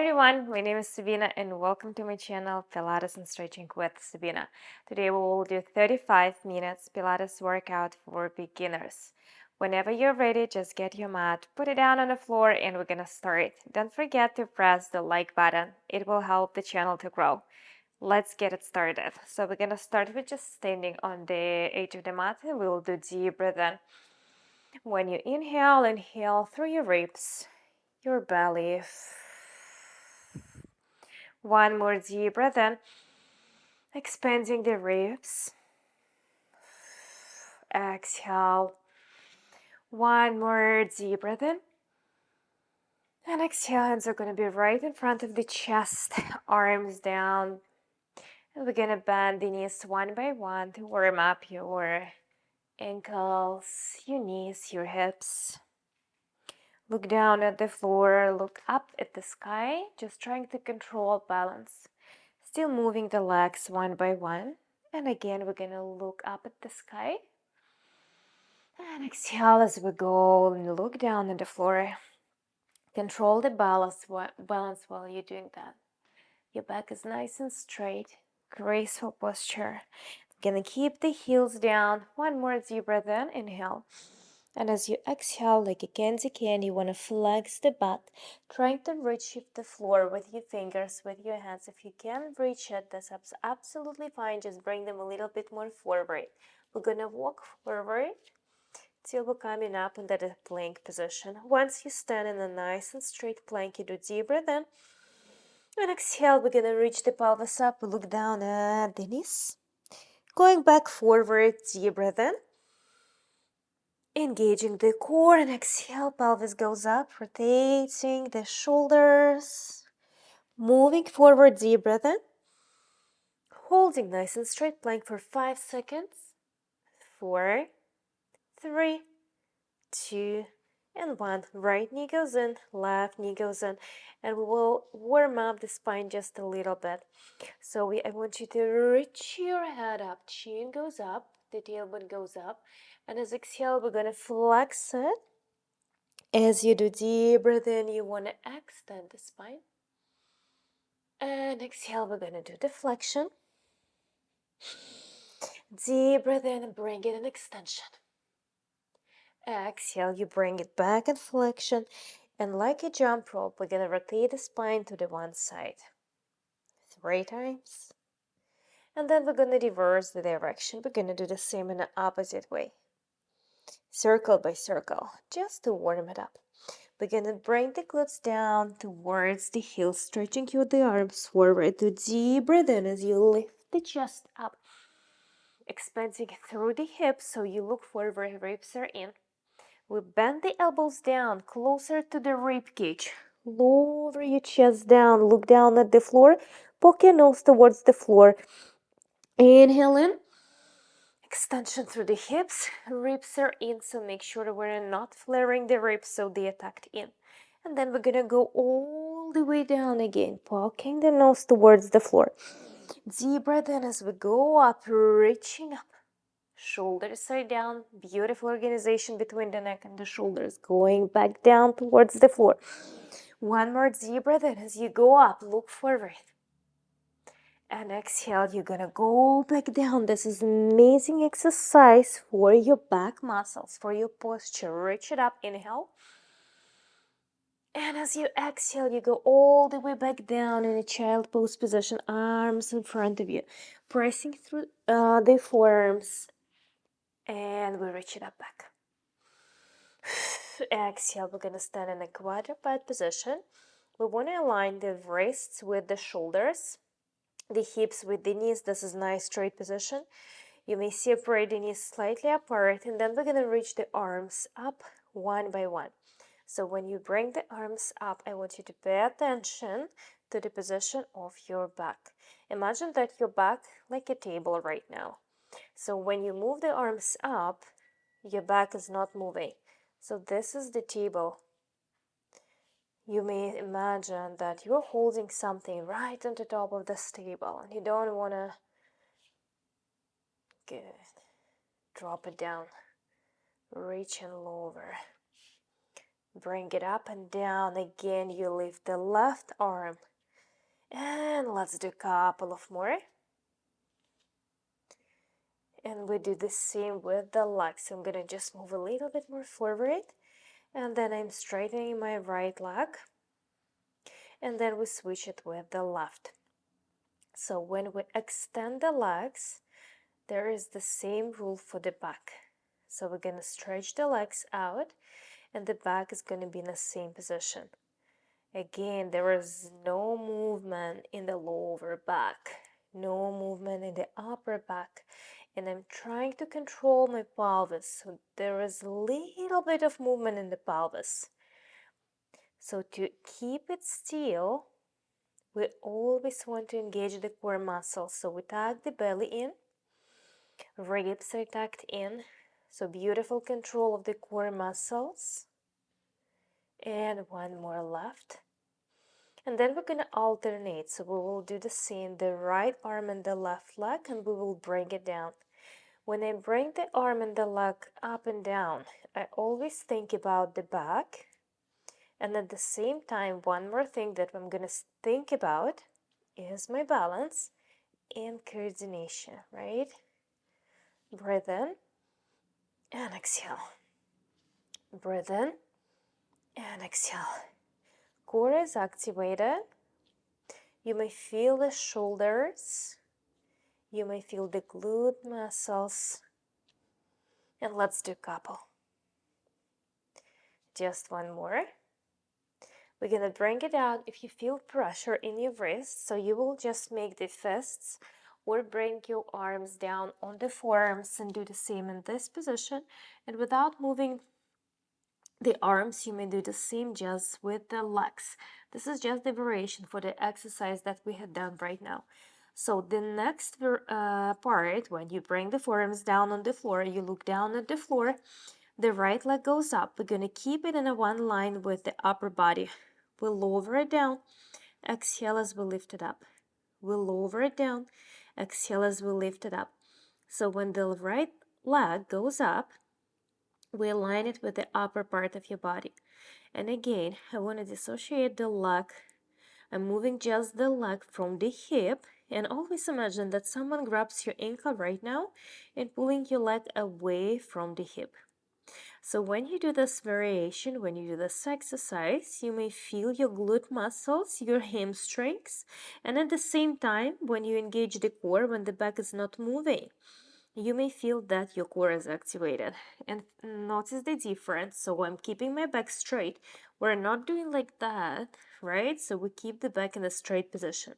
everyone, my name is Sabina and welcome to my channel Pilates and Stretching with Sabina. Today we will do 35 minutes Pilates workout for beginners. Whenever you're ready, just get your mat, put it down on the floor and we're gonna start. Don't forget to press the like button, it will help the channel to grow. Let's get it started. So we're gonna start with just standing on the edge of the mat and we will do deep breath in. When you inhale through your ribs, your belly. One more deep breath in, expanding the ribs. Exhale. One more deep breath in. And exhale, hands are going to be right in front of the chest, arms down. And we're going to bend the knees one by one to warm up your ankles, your knees, your hips. Look down at the floor, look up at the sky, just trying to control balance. Still moving the legs one by one. And again, we're going to look up at the sky. And exhale as we go and look down at the floor. Control the balance while you're doing that. Your back is nice and straight. Graceful posture. Gonna keep the heels down. One more deep breath in. Inhale. And as you exhale, like a candy cane, you want to flex the butt, trying to reach the floor with your fingers, with your hands. If you can't reach it, that's absolutely fine. Just bring them a little bit more forward. We're going to walk forward till we're coming up into the plank position. Once you stand in a nice and straight plank, you do deep breath in. And exhale, we're going to reach the pelvis up. Look down at the knees. Going back forward, deep breath in. Engaging the core and exhale, pelvis goes up, rotating the shoulders. Moving forward, deep breath in. Holding nice and straight plank for 5 seconds. 4, 3, 2, and 1. Right knee goes in, left knee goes in, and we will warm up the spine just a little bit. So I want you to reach your head up, chin goes up, the tailbone goes up, and as exhale, we're going to flex it. As you do deep breath in, you want to extend the spine. And exhale, we're going to do deflection. Deep breath in and bring it in extension. Exhale, you bring it back in flexion. And like a jump rope, we're going to rotate the spine to the one side. 3 times. And then we're going to reverse the direction. We're going to do the same in the opposite way. Circle by circle, just to warm it up. We're going to bring the glutes down towards the heels, stretching the arms forward to deep breath in as you lift the chest up. Expanding through the hips so you look forward, ribs are in. We bend the elbows down, closer to the rib cage. Lower your chest down, look down at the floor, poke your nose towards the floor. Inhale in. Extension through the hips, ribs are in, so make sure we're not flaring the ribs so they are tucked in. And then we're gonna go all the way down again, poking the nose towards the floor. Deep breath in as we go up, reaching up. Shoulders are down, beautiful organization between the neck and the shoulders, going back down towards the floor. One more deep breath in as you go up, look forward. And exhale, you're gonna go back down. This is an amazing exercise for your back muscles, for your posture. Reach it up, inhale. And as you exhale, you go all the way back down in a child pose position, arms in front of you, pressing through the forearms. And we reach it up back. Exhale, we're gonna stand in a quadruped position. We wanna align the wrists with the shoulders, the hips with the knees. This is nice straight position. You may separate the knees slightly apart, and then we're going to reach the arms up one by one. So when you bring the arms up, I want you to pay attention to the position of your back. Imagine that your back like a table right now. So when you move the arms up, your back is not moving. So this is the table. You may imagine that you're holding something right on the top of this table and you don't want to drop it down. Reach and lower. Bring it up and down. Again, you lift the left arm. And let's do a couple of more. And we do the same with the legs. So I'm going to just move a little bit more forward. And then I'm straightening my right leg. And then we switch it with the left. So when we extend the legs, there is the same rule for the back. So we're going to stretch the legs out, and the back is going to be in the same position. Again, there is no movement in the lower back, no movement in the upper back. And I'm trying to control my pelvis, so there is a little bit of movement in the pelvis. So to keep it still, we always want to engage the core muscles. So we tuck the belly in, ribs are tucked in. So beautiful control of the core muscles. And one more left. And then we're going to alternate. So we will do the same, the right arm and the left leg, and we will bring it down. When I bring the arm and the leg up and down, I always think about the back. And at the same time, one more thing that I'm going to think about is my balance and coordination, right? Breathe in and exhale. Breathe in and exhale. Core is activated. You may feel the shoulders. You may feel the glute muscles. And let's do a couple. Just one more. We're going to bring it out if you feel pressure in your wrists. So you will just make the fists or bring your arms down on the forearms and do the same in this position. And without moving the arms, you may do the same just with the legs. This is just the variation for the exercise that we had done right now. So the next part, when you bring the forearms down on the floor, you look down at the floor, the right leg goes up. We're going to keep it in a one line with the upper body. We'll lower it down, exhale as we lift it up. We'll lower it down, exhale as we lift it up. So when the right leg goes up, we align it with the upper part of your body. And again, I want to dissociate the leg. I'm moving just the leg from the hip, and always imagine that someone grabs your ankle right now and pulling your leg away from the hip. So when you do this variation, when you do this exercise, you may feel your glute muscles, your hamstrings, and at the same time, when you engage the core, when the back is not moving, you may feel that your core is activated. And notice the difference. So I'm keeping my back straight. We're not doing like that, right? So we keep the back in a straight position.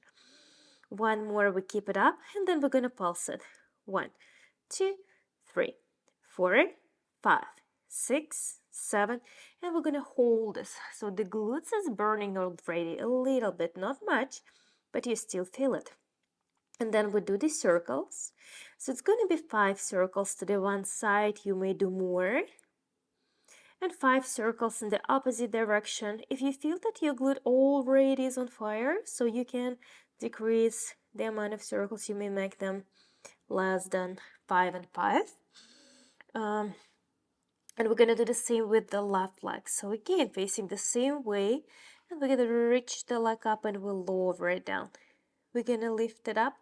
One more, we keep it up, and then we're gonna pulse it. 1, 2, 3, 4, 5, 6, 7, and we're gonna hold this. So the glutes is burning already a little bit, not much, but you still feel it. And then we do the circles. So it's going to be 5 circles to the one side. You may do more. And 5 circles in the opposite direction. If you feel that your glute already is on fire, so you can decrease the amount of circles. You may make them less than 5 and 5. And we're going to do the same with the left leg. So again, facing the same way. And we're going to reach the leg up and we'll lower it down. We're going to lift it up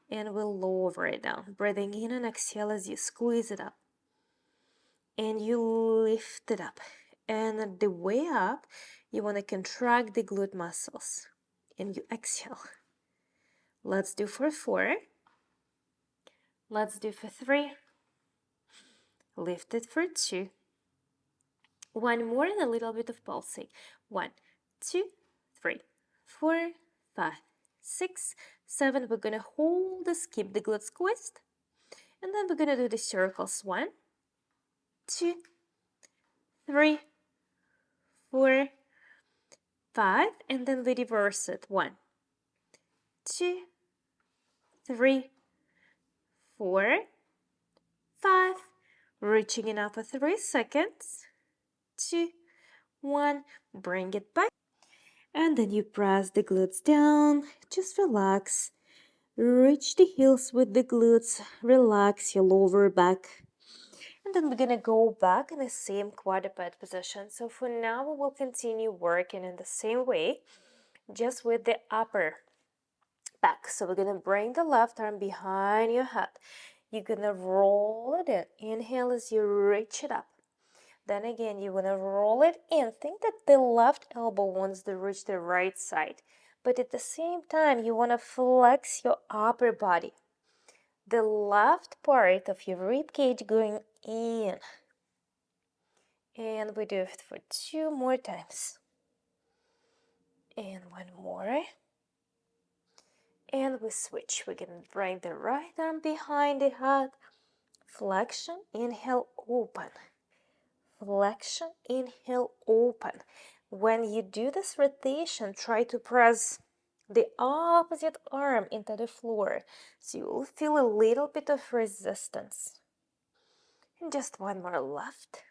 and we'll lower it down. Breathing in and exhale as you squeeze it up. And you lift it up. And at the way up, you want to contract the glute muscles. And you exhale. Let's do for 4. Let's do for 3. Lift it for 2. One more and a little bit of pulsing. 1, 2, 3, 4, 5, 6, 7. We're going to hold this, keep the glutes squeezed. And then we're going to do the circles. 1, 2, 3, 4, 5. And then we reverse it. 1, 2, 3, 4, 5. Reaching it up for 3 seconds. 2, 1. Bring it back. And then you press the glutes down. Just relax. Reach the heels with the glutes. Relax your lower back. And then we're gonna go back in the same quadruped position. So for now, we will continue working in the same way, just with the upper back. So we're gonna bring the left arm behind your head. You're gonna roll it in. Inhale as you reach it up. Then again, you're gonna roll it in. Think that the left elbow wants to reach the right side. But at the same time, you wanna flex your upper body. The left part of your rib cage going in. And we do it for 2 more times. And 1 more. And we switch. We're gonna bring the right arm behind the head. Flexion, inhale, open. Flexion, inhale, open. When you do this rotation, try to press the opposite arm into the floor, so you will feel a little bit of resistance. And just 1 more left.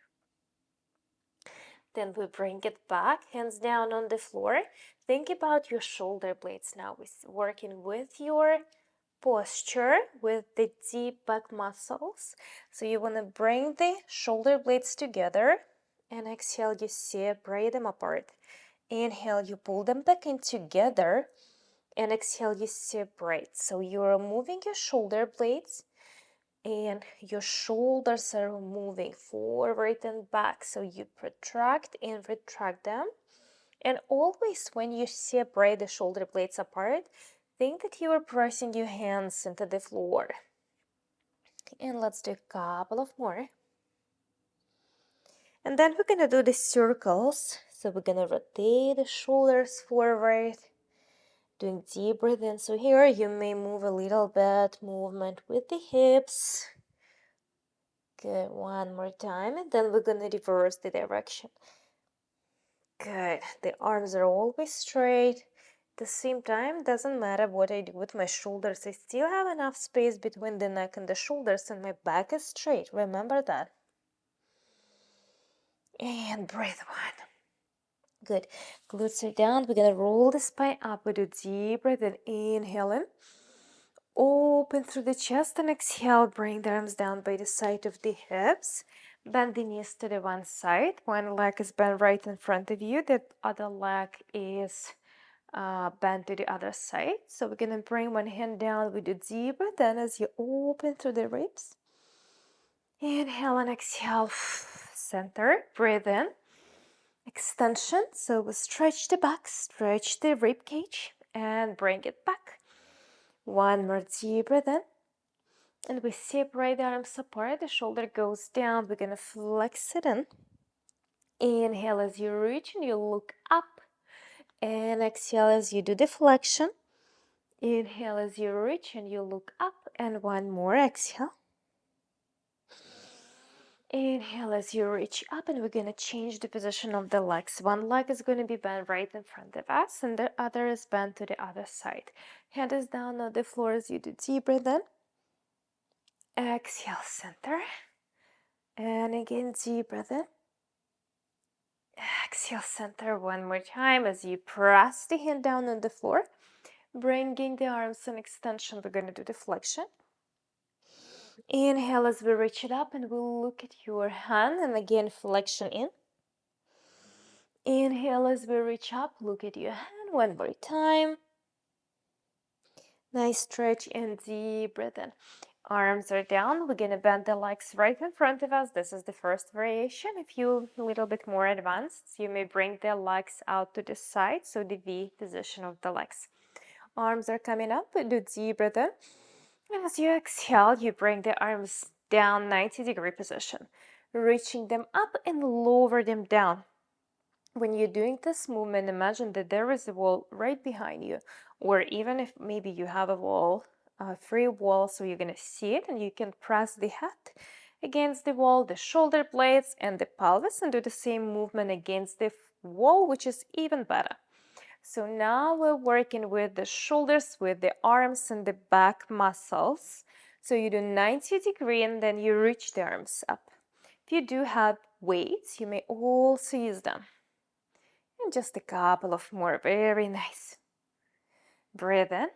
Then we bring it back, hands down on the floor. Think about your shoulder blades now. We're working with your posture, with the deep back muscles. So you want to bring the shoulder blades together, and exhale, you separate them apart. Inhale, you pull them back in together, and exhale, you separate. So you're moving your shoulder blades, and your shoulders are moving forward and back. So you protract and retract them. And always when you separate the shoulder blades apart, think that you are pressing your hands into the floor. And let's do a couple of more. And then we're gonna do the circles. So we're gonna rotate the shoulders forward, doing deep breath in. So here you may move a little bit, movement with the hips. Good, 1 more time, and then we're gonna reverse the direction. Good, the arms are always straight. At the same time, doesn't matter what I do with my shoulders, I still have enough space between the neck and the shoulders, and my back is straight. Remember that. And breathe 1. Good. Glutes are down. We're gonna roll the spine up. We do deep breath in. Inhale in. Open through the chest and exhale. Bring the arms down by the side of the hips. Bend the knees to the one side. One leg is bent right in front of you. The other leg is bend to the other side. So we're gonna bring one hand down. We do deep breath in as you open through the ribs. Inhale and exhale. Center. Breathe in. Extension. So we stretch the back, stretch the rib cage, and bring it back. 1 more deep breath in. And we separate the arms apart. The shoulder goes down. We're gonna flex it in. Inhale as you reach and you look up. And exhale as you do the flexion. Inhale as you reach and you look up. And 1 more exhale. Inhale as you reach up, and we're going to change the position of the legs. One leg is going to be bent right in front of us, and the other is bent to the other side. Head is down on the floor as you do deep breath in. Exhale, center. And again, deep breath in. Exhale, center. 1 more time as you press the hand down on the floor. Bringing the arms in extension, we're going to do the flexion. Inhale as we reach it up, and we'll look at your hand, and again, flexion in. Inhale as we reach up, look at your hand 1 more time. Nice stretch and deep breath in. Arms are down. We're gonna bend the legs right in front of us. This is the first variation. If you're a little bit more advanced, you may bring the legs out to the side, so the V position of the legs. Arms are coming up. Do deep breath in. And as you exhale, you bring the arms down 90-degree position, reaching them up and lower them down. When you're doing this movement, imagine that there is a wall right behind you, or even if maybe you have a wall, a free wall, so you're gonna see it and you can press the head against the wall, the shoulder blades and the pelvis, and do the same movement against the wall, which is even better. So now we're working with the shoulders, with the arms and the back muscles. So you do 90-degree and then you reach the arms up. If you do have weights, you may also use them. And just a couple of more. Very nice. Breathe in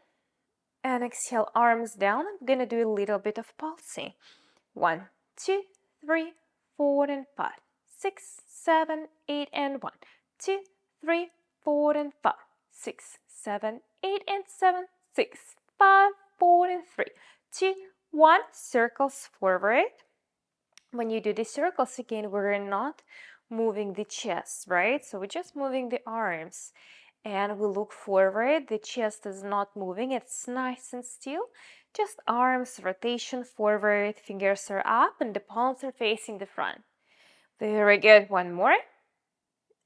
and exhale, arms down. I'm gonna do a little bit of pulsing. 1, 2, 3, 4, and 5, 6, 7, 8, and 1, 2, 3, 4, and 5, 6, 7, 8, and 7, 6, 5, 4, and 3, 2, 1. Circles forward. When you do the circles again, we're not moving the chest, right? So we're just moving the arms. And we look forward. The chest is not moving. It's nice and still. Just arms, rotation forward. Fingers are up and the palms are facing the front. Very good. One more.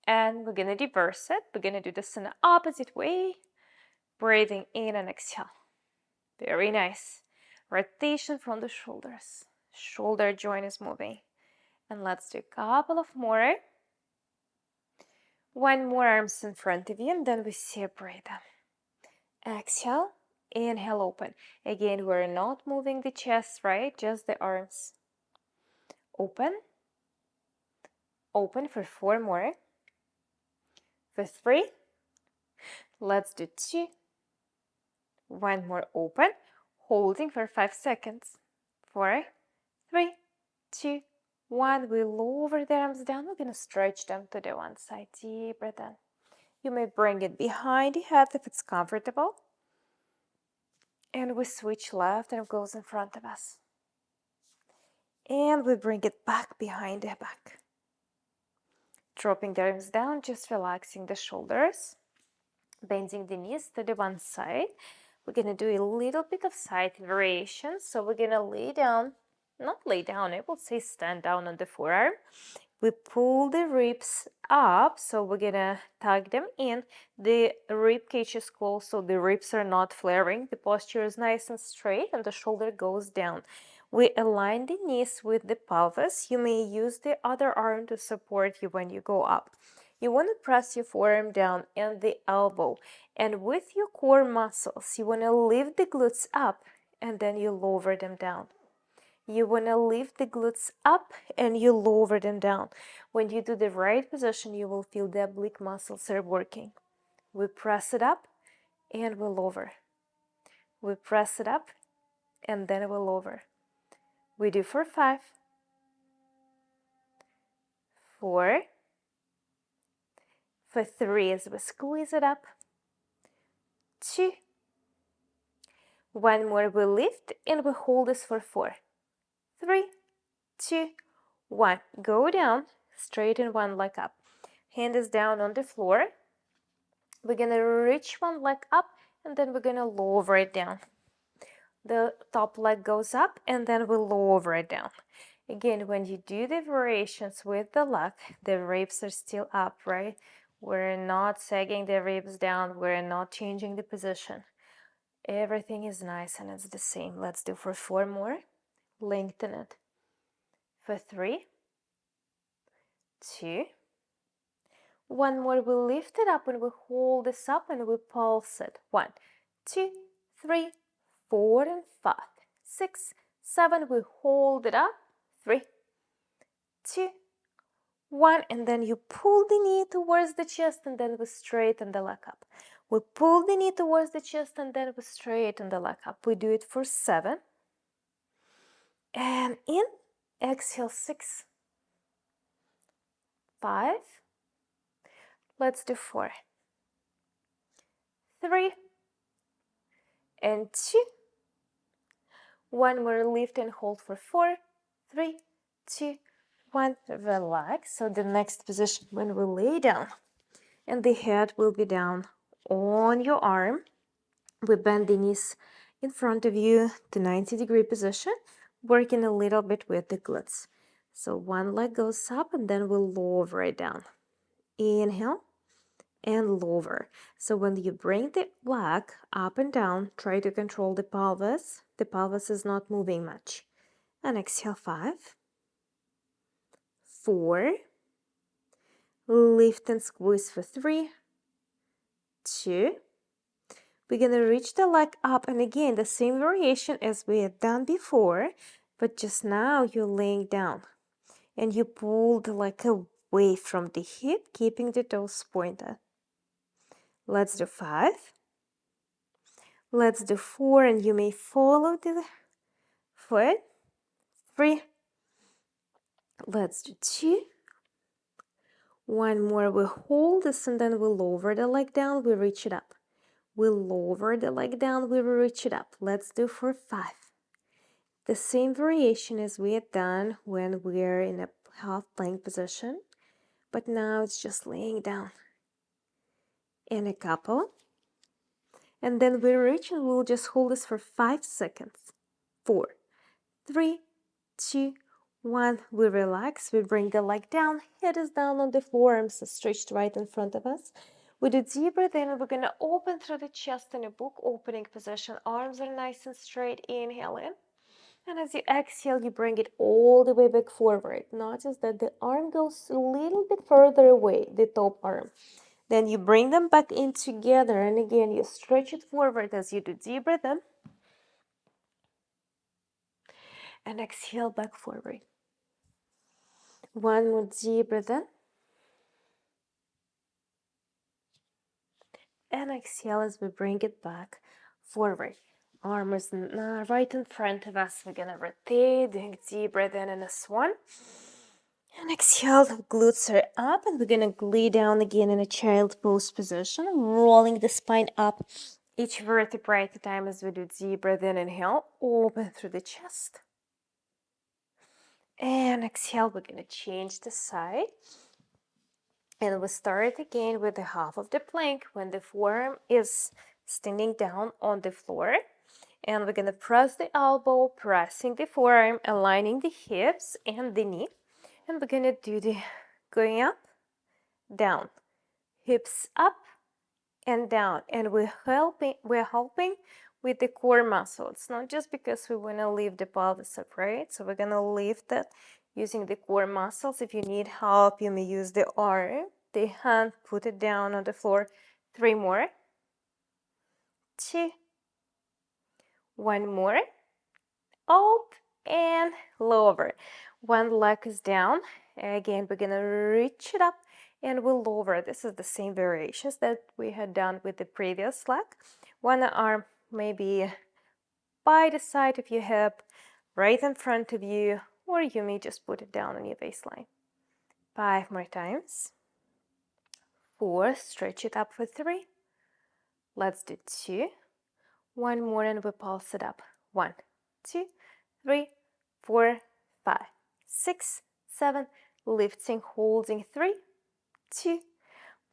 And we're going to reverse it. We're going to do this in the opposite way. Breathing in and exhale. Very nice. Rotation from the shoulders. Shoulder joint is moving. And let's do a couple of more. One more, arms in front of you, and then we separate them. Exhale, inhale, open. Again, we're not moving the chest, right? Just the arms. Open. Open for 4 more. For 3. Let's do 2. One more, open. Holding for 5 seconds. 4, 3, 2, 1. We lower the arms down. We're going to stretch them to the one side. Deep breath in. You may bring it behind the head if it's comfortable. And we switch left and it goes in front of us. And we bring it back behind the back. Dropping the arms down, just relaxing the shoulders. Bending the knees to the one side. We're going to do a little bit of side variation. So we're going to lay down, not lay down, I will say stand down on the forearm. We pull the ribs up, so we're going to tuck them in. The rib cage is closed, so the ribs are not flaring. The posture is nice and straight, and the shoulder goes down. We align the knees with the pelvis. You may use the other arm to support you when you go up. You want to press your forearm down and the elbow. And with your core muscles, you want to lift the glutes up, and then you lower them down. You want to lift the glutes up and you lower them down. When you do the right position, you will feel the oblique muscles are working. We press it up and we lower. We press it up and then we lower. We do for 5, 4, for 3 as we squeeze it up, 2, 1 more, we lift and we hold this for 4, 3, 2, 1. Go down, straighten one leg up. Hand is down on the floor. We're going to reach one leg up and then we're going to lower it down. The top leg goes up and then we lower it down. Again, when you do the variations with the leg, the ribs are still up, right? We're not sagging the ribs down. We're not changing the position. Everything is nice and it's the same. Let's do for 4 more. Lengthen it. For 3, 2, 1 more. We lift it up and we hold this up and we pulse it. 1, 2, 3, 4, and 5, 6, 7. We hold it up. 3, 2, 1. And then you pull the knee towards the chest and then we straighten the leg up. We pull the knee towards the chest and then we straighten the leg up. We do it for 7. And in. Exhale 6, 5. Let's do 4, 3, and 2. 1 more, lift and hold for 4, 3, 2, 1. Relax. So the next position when we lay down and the head will be down on your arm. We bend the knees in front of you to 90-degree position, working a little bit with the glutes. So one leg goes up and then we'll lower it down. Inhale and lower. So when you bring the leg up and down, try to control the pelvis. The pelvis is not moving much. And exhale 5, 4, lift and squeeze for 3, 2. We're going to reach the leg up, and again the same variation as we had done before, but just now you're laying down and you pull the leg away from the hip, keeping the toes pointed. Let's do 5. Let's do 4, and you may follow the foot. 3, Let's do 2. One more, we hold this and then we lower the leg down, we reach it up. We lower the leg down, we reach it up. Let's do for 5. The same variation as we had done when we're in a half plank position, but now it's just laying down. In a couple. And then we reach and we'll just hold this for 5 seconds. 4, 3, 2, 1. We relax, we bring the leg down, head is down on the floor, arms are stretched right in front of us. We do deep breath in and we're going to open through the chest in a book opening position. Arms are nice and straight. Inhale in. And as you exhale, you bring it all the way back forward. Notice that the arm goes a little bit further away, the top arm. Then you bring them back in together. And again, you stretch it forward as you do deep breath in. And exhale back forward. One more deep breath in. And exhale as we bring it back forward. Arm is right in front of us. We're going to rotate, doing deep breath in a swan. And exhale, glutes are up, and we're going to lay down again in a child pose position, rolling the spine up each vertebrae at a time as we do deep breath in. Inhale, open through the chest. And exhale, we're going to change the side. And we start again with the half of the plank when the forearm is standing down on the floor. And we're going to press the elbow, pressing the forearm, aligning the hips and the knee. And we're going to do the going up, down, hips up and down. And we're helping with the core muscle. It's not just because we want to lift the pelvis up, right? So we're going to lift it using the core muscles. If you need help, you may use the arm, the hand, put it down on the floor. 3 more. 2. 1 more. Up and lower. One leg is down. Again, we're going to reach it up and we'll lower. This is the same variations that we had done with the previous leg. One arm maybe by the side of your hip, right in front of you, or you may just put it down on your waistline. 5 more times. 4, stretch it up for 3. Let's do 2. 1 more and we pulse it up. 1, 2, 3, 4, 5, 6, 7, lifting, holding. 3, 2,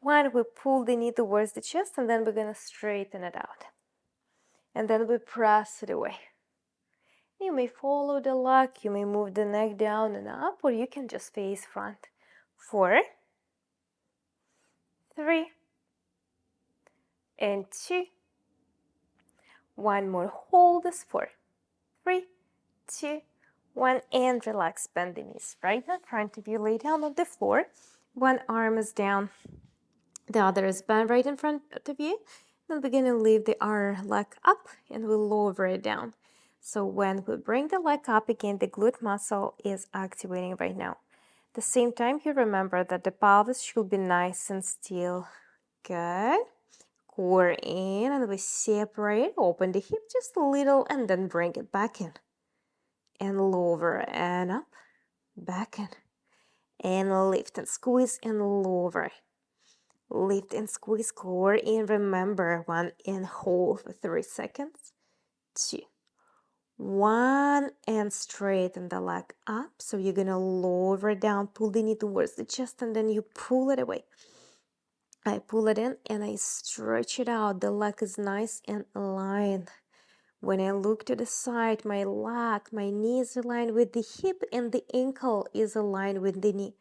1. We pull the knee towards the chest and then we're going to straighten it out. And then we press it away. You may follow the leg, you may move the neck down and up, or you can just face front. 4, 3, and 2. 1 more, hold this. 4, 3, 2, 1, and relax, bend the knees right in front of you, lay down on the floor. One arm is down, the other is bent right in front of you. Then we're going to leave the leg up and we'll lower it down. So when we bring the leg up again, the glute muscle is activating right now. At the same time, you remember that the pelvis should be nice and still. Good. Core in, and we separate, open the hip just a little, and then bring it back in. And lower and up, back in. And lift and squeeze and lower. Lift and squeeze, core in. Remember, 1 and hold for 3 seconds. 2, 1, and straighten the leg up. So you're going to lower down, pull the knee towards the chest, and then you pull it away. I pull it in and I stretch it out. The leg is nice and aligned. When I look to the side, my leg, my knee is aligned with the hip and the ankle is aligned with the knee.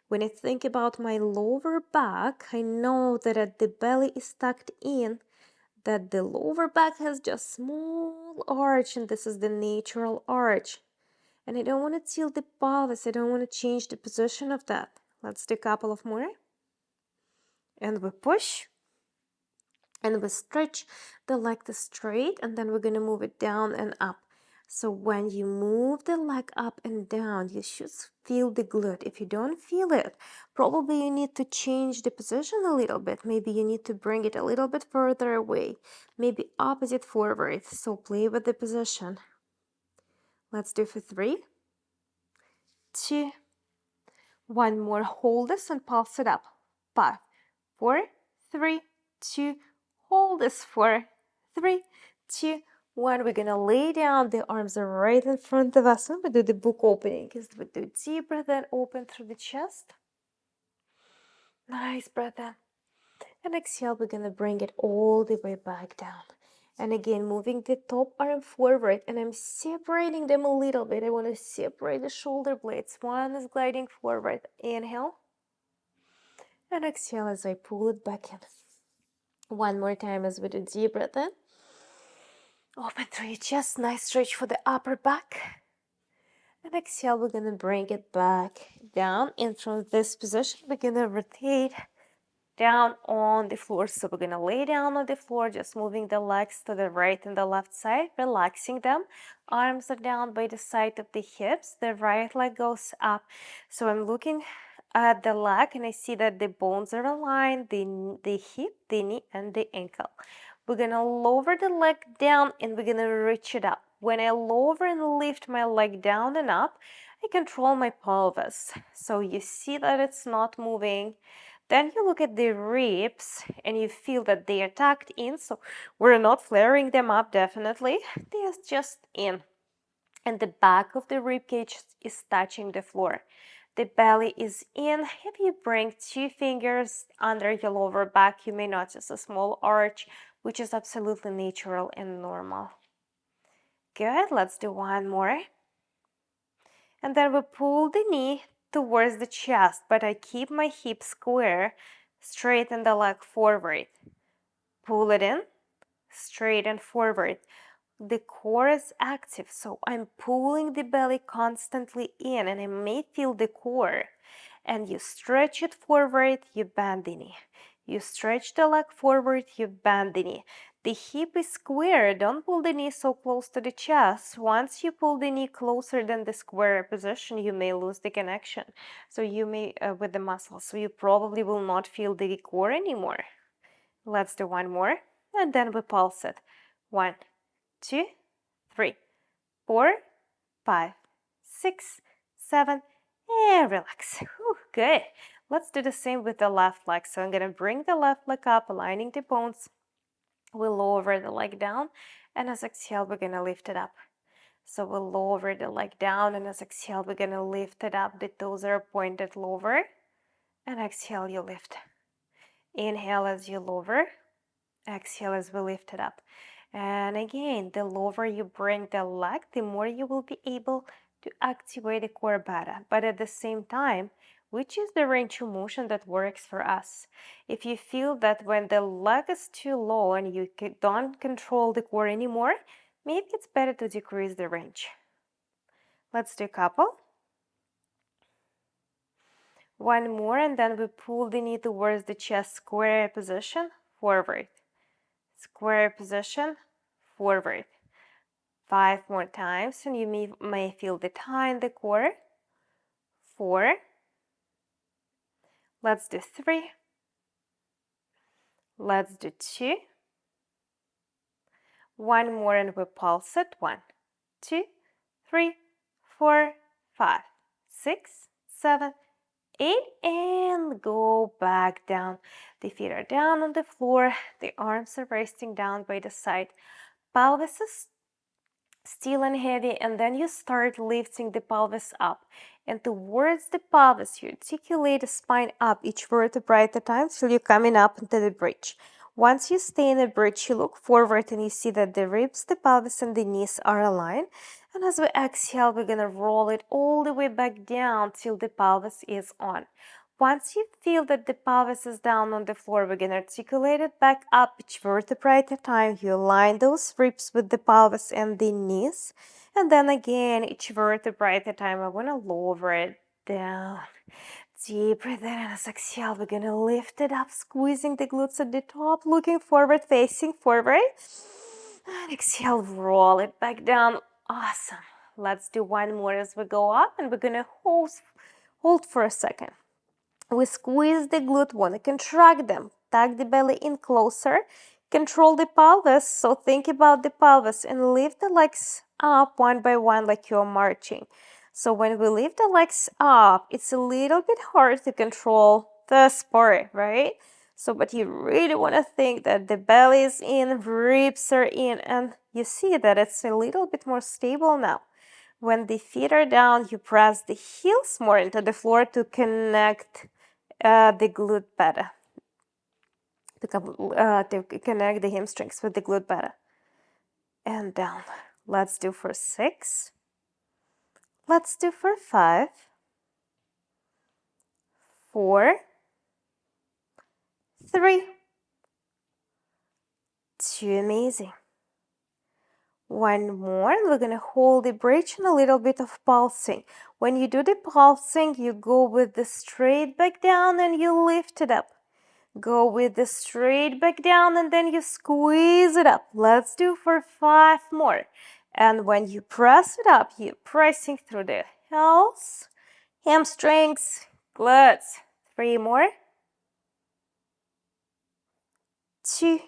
When I think about my lower back, I know that the belly is tucked in, that the lower back has just small arch, and this is the natural arch. And I don't want to tilt the pelvis. I don't want to change the position of that. Let's do a couple of more. And we push. And we stretch the leg straight, and then we're going to move it down and up. So when you move the leg up and down, you should feel the glute. If you don't feel it, probably you need to change the position a little bit. Maybe you need to bring it a little bit further away, maybe opposite forward. So play with the position. Let's do for 3, 2, One more, hold this and pulse it up. 5, 4, 3, 2, hold this, 4, 3, 2, 1. We're gonna lay down, the arms are right in front of us. When we do the book opening, is we do deep breath in, open through the chest. Nice breath in. And exhale, we're gonna bring it all the way back down. And again, moving the top arm forward, and I'm separating them a little bit. I want to separate the shoulder blades. One is gliding forward. Inhale. And exhale as I pull it back in. One more time as we do deep breath in. Open through your chest. Nice stretch for the upper back. And exhale, we're going to bring it back down. And from this position, we're going to rotate down on the floor. So we're gonna lay down on the floor, just moving the legs to the right and the left side, relaxing them. Arms are down by the side of the hips. The right leg goes up. So I'm looking at the leg and I see that the bones are aligned, the hip, the knee, and the ankle. We're gonna lower the leg down and we're gonna reach it up. When I lower and lift my leg down and up, I control my pelvis. So you see that it's not moving. Then you look at the ribs and you feel that they are tucked in, so we're not flaring them up, definitely. They are just in. And the back of the rib cage is touching the floor. The belly is in. If you bring 2 fingers under your lower back, you may notice a small arch, which is absolutely natural and normal. Good, let's do one more. And then we pull the knee towards the chest, but I keep my hip square, straighten the leg forward. Pull it in, straighten forward. The core is active, so I'm pulling the belly constantly in, and I may feel the core. And you stretch it forward, you bend the knee. You stretch the leg forward, you bend the knee. The hip is square. Don't pull the knee so close to the chest. Once you pull the knee closer than the square position, you may lose the connection. So you may, with the muscles, so you probably will not feel the core anymore. Let's do one more, and then we pulse it. 1, 2, 3, 4, 5, 6, 7, and relax. Whew, good. Let's do the same with the left leg. So I'm going to bring the left leg up, aligning the bones. We'll lower the leg down, and as exhale, we're going to lift it up. So we'll lower the leg down, and as exhale, we're going to lift it up. The toes are pointed lower, and exhale, you lift. Inhale as you lower, exhale as we lift it up. And again, the lower you bring the leg, the more you will be able to activate the core better. But at the same time, which is the range of motion that works for us. If you feel that when the leg is too low and you don't control the core anymore, maybe it's better to decrease the range. Let's do a couple. One more, and then we pull the knee towards the chest, square position, forward. Square position, forward. 5 more times, and you may feel the tie in the core. 4. Let's do 3. Let's do 2. One more, and we pulse it. 1, 2, 3, 4, 5, 6, 7, 8, and go back down. The feet are down on the floor. The arms are resting down by the side. Pelvis is still and heavy, and then you start lifting the pelvis up, and towards the pelvis you articulate the spine up each vertebrae at a time till you're coming up into the bridge. Once you stay in the bridge, you look forward and you see that the ribs, the pelvis, and the knees are aligned. And as we exhale, we're gonna roll it all the way back down till the pelvis is on. Once you feel that the pelvis is down on the floor, we're going to articulate it back up each vertebrae at a time. You align those ribs with the pelvis and the knees. And then again, each vertebrae at a time, I want to lower it down. Deep breath in, and as exhale, we're going to lift it up, squeezing the glutes at the top, looking forward, facing forward. And exhale, roll it back down. Awesome. Let's do one more as we go up, and we're going to hold for a second. We squeeze the glute, want to contract them, tuck the belly in closer, control the pelvis, so think about the pelvis and lift the legs up one by one like you're marching. So when we lift the legs up, it's a little bit hard to control this part, right? So, but you really want to think that the belly is in, ribs are in, and you see that it's a little bit more stable now. When the feet are down, you press the heels more into the floor to connect the glute better, to connect the hamstrings with the glute better. And down. Let's do for 6. Let's do for 5, 4, 3, 2, amazing. One more, and we're gonna hold the bridge and a little bit of pulsing. When you do the pulsing, you go with the straight back down and you lift it up. Go with the straight back down and then you squeeze it up. Let's do for 5 more. And when you press it up, you're pressing through the heels, hamstrings, glutes. 3 more. 2.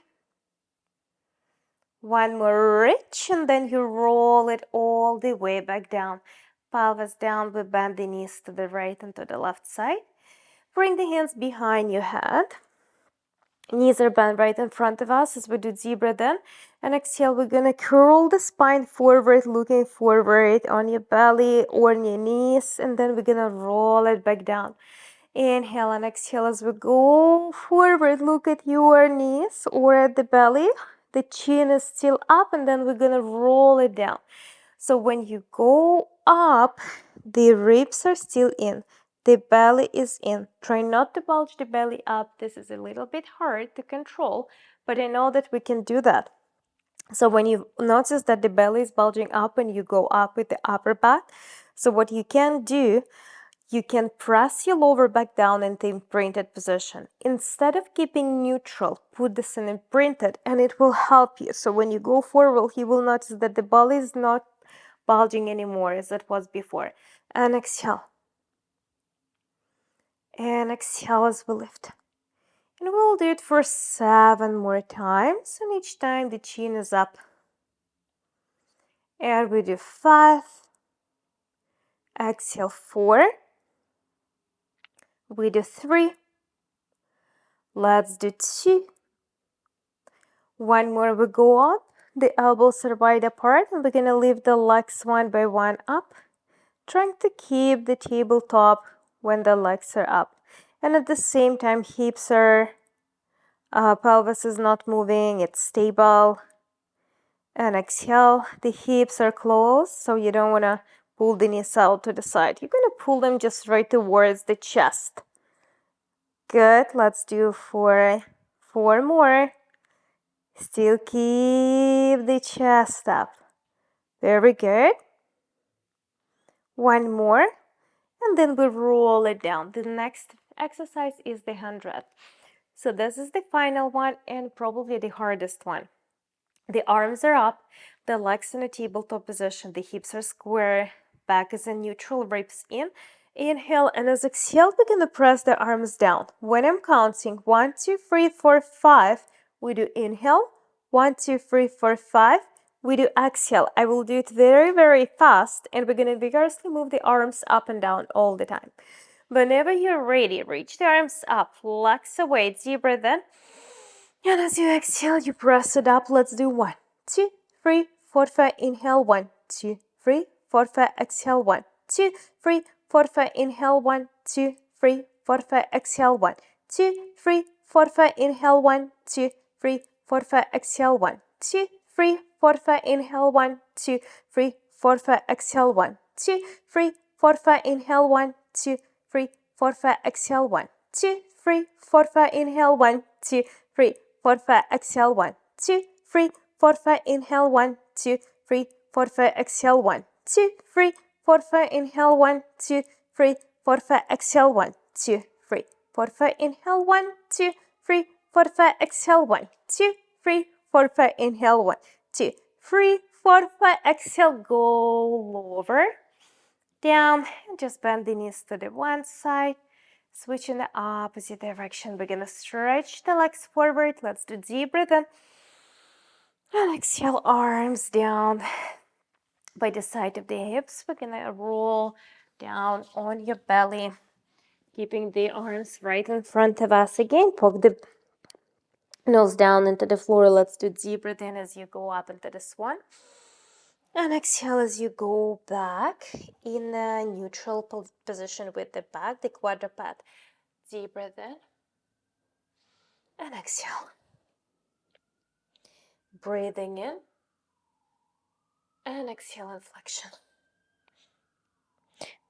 One more reach, and then you roll it all the way back down. Pelvis down, we bend the knees to the right and to the left side. Bring the hands behind your head. Knees are bent right in front of us as we do deep breath in. And exhale, we're gonna curl the spine forward, looking forward on your belly or on your knees, and then we're gonna roll it back down. Inhale and exhale as we go forward. Look at your knees or at the belly. The chin is still up, and then we're gonna roll it down. So when you go up, the ribs are still in. The belly is in. Try not to bulge the belly up. This is a little bit hard to control, but I know that we can do that. So when you notice that the belly is bulging up and you go up with the upper back, so what you can do, you can press your lower back down into imprinted position. Instead of keeping neutral, put this in imprinted and it will help you. So when you go forward, you will notice that the belly is not bulging anymore as it was before. And exhale. And exhale as we lift. And we'll do it for 7 more times. And each time the chin is up. And we do 5. Exhale 4. We do 3. Let's do 2. One more, we go up. The elbows are wide apart, and we're gonna lift the legs one by one up, trying to keep the tabletop when the legs are up. And at the same time, hips are, pelvis is not moving, it's stable. And exhale, the hips are closed, so you don't wanna pull the knees out to the side. You're gonna pull them just right towards the chest. Good, let's do 4 more. Still keep the chest up. Very good. One more. And then we roll it down. The next exercise is the 100. So this is the final one and probably the hardest one. The arms are up, the legs in a tabletop position, the hips are square, back is in neutral, ribs in. Inhale, and as exhale, we're gonna press the arms down. When I'm counting 1, 2, 3, 4, 5, we do inhale. 1, 2, 3, 4, 5. We do exhale. I will do it very, very fast, and we're gonna vigorously move the arms up and down all the time. Whenever you're ready, reach the arms up, flex away, deep breath in. And as you exhale, you press it up. Let's do 1, 2, 3, 4, 5. Inhale, 1, 2, 3, 4, 5. Exhale, 1, 2, 3, 4, 5. Inhale, 1, 2, 3, 4, 5. Exhale, 1, 2, 3, 4, 5. Inhale, 1, 2, 3, 4, 5. Exhale, 1, 2, 3, 4, 5. Inhale, 1, 2, 3, 4, 5. Exhale, 1, 2, 3, 4, 5. Inhale, 1, 2, 3, 4, 5. Exhale, 1, 2, 3, 4, 5. Inhale, 1, 2, 3, 4, 5. Exhale, 1, 2, 3, 4, 5. Inhale, 1, 2, 3, 4, 5. Exhale, 1, 2, 3, 4, 5. Inhale, 1, 2, 3, 4, 5. Exhale, 1, 2, 3, 4, 5. Inhale, 1, 2, 3, 4, 5. Exhale, 1, 2, 3, 4, 5. Inhale, 1, 2, 3, 4, 5. Exhale, go lower, down, and just bend the knees to the one side. Switch in the opposite direction. We're gonna stretch the legs forward. Let's do deep breath in. And exhale, arms down. by the side of the hips. We're gonna roll down on your belly, keeping the arms right in front of us. Again, poke the nose down into the floor. Let's do deep breath in as you go up into the swan. And exhale as you go back in a neutral position with the back, the quadruped. Deep breath in and exhale. Breathing in and exhale in flexion.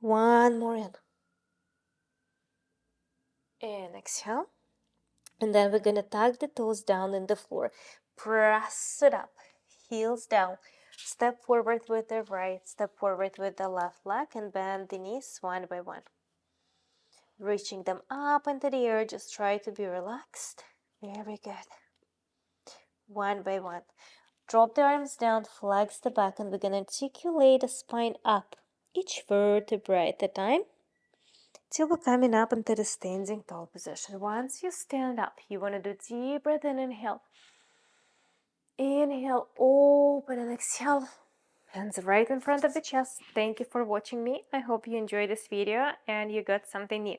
One more in. And exhale. And then we're going to tug the toes down in the floor. Press it up. Heels down. Step forward with the right. Step forward with the left leg. And bend the knees one by one. Reaching them up into the air. Just try to be relaxed. Very good. One by one. Drop the arms down. Flex the back. And we're going to articulate the spine up. Each vertebra at a time. Till we're coming up into the standing tall position. Once you stand up, you want to do deep breath in, inhale. Inhale, open, and exhale. Hands right in front of the chest. Thank you for watching me. I hope you enjoyed this video and you got something new.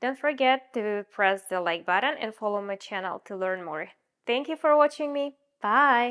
Don't forget to press the like button and follow my channel to learn more. Thank you for watching me. Bye.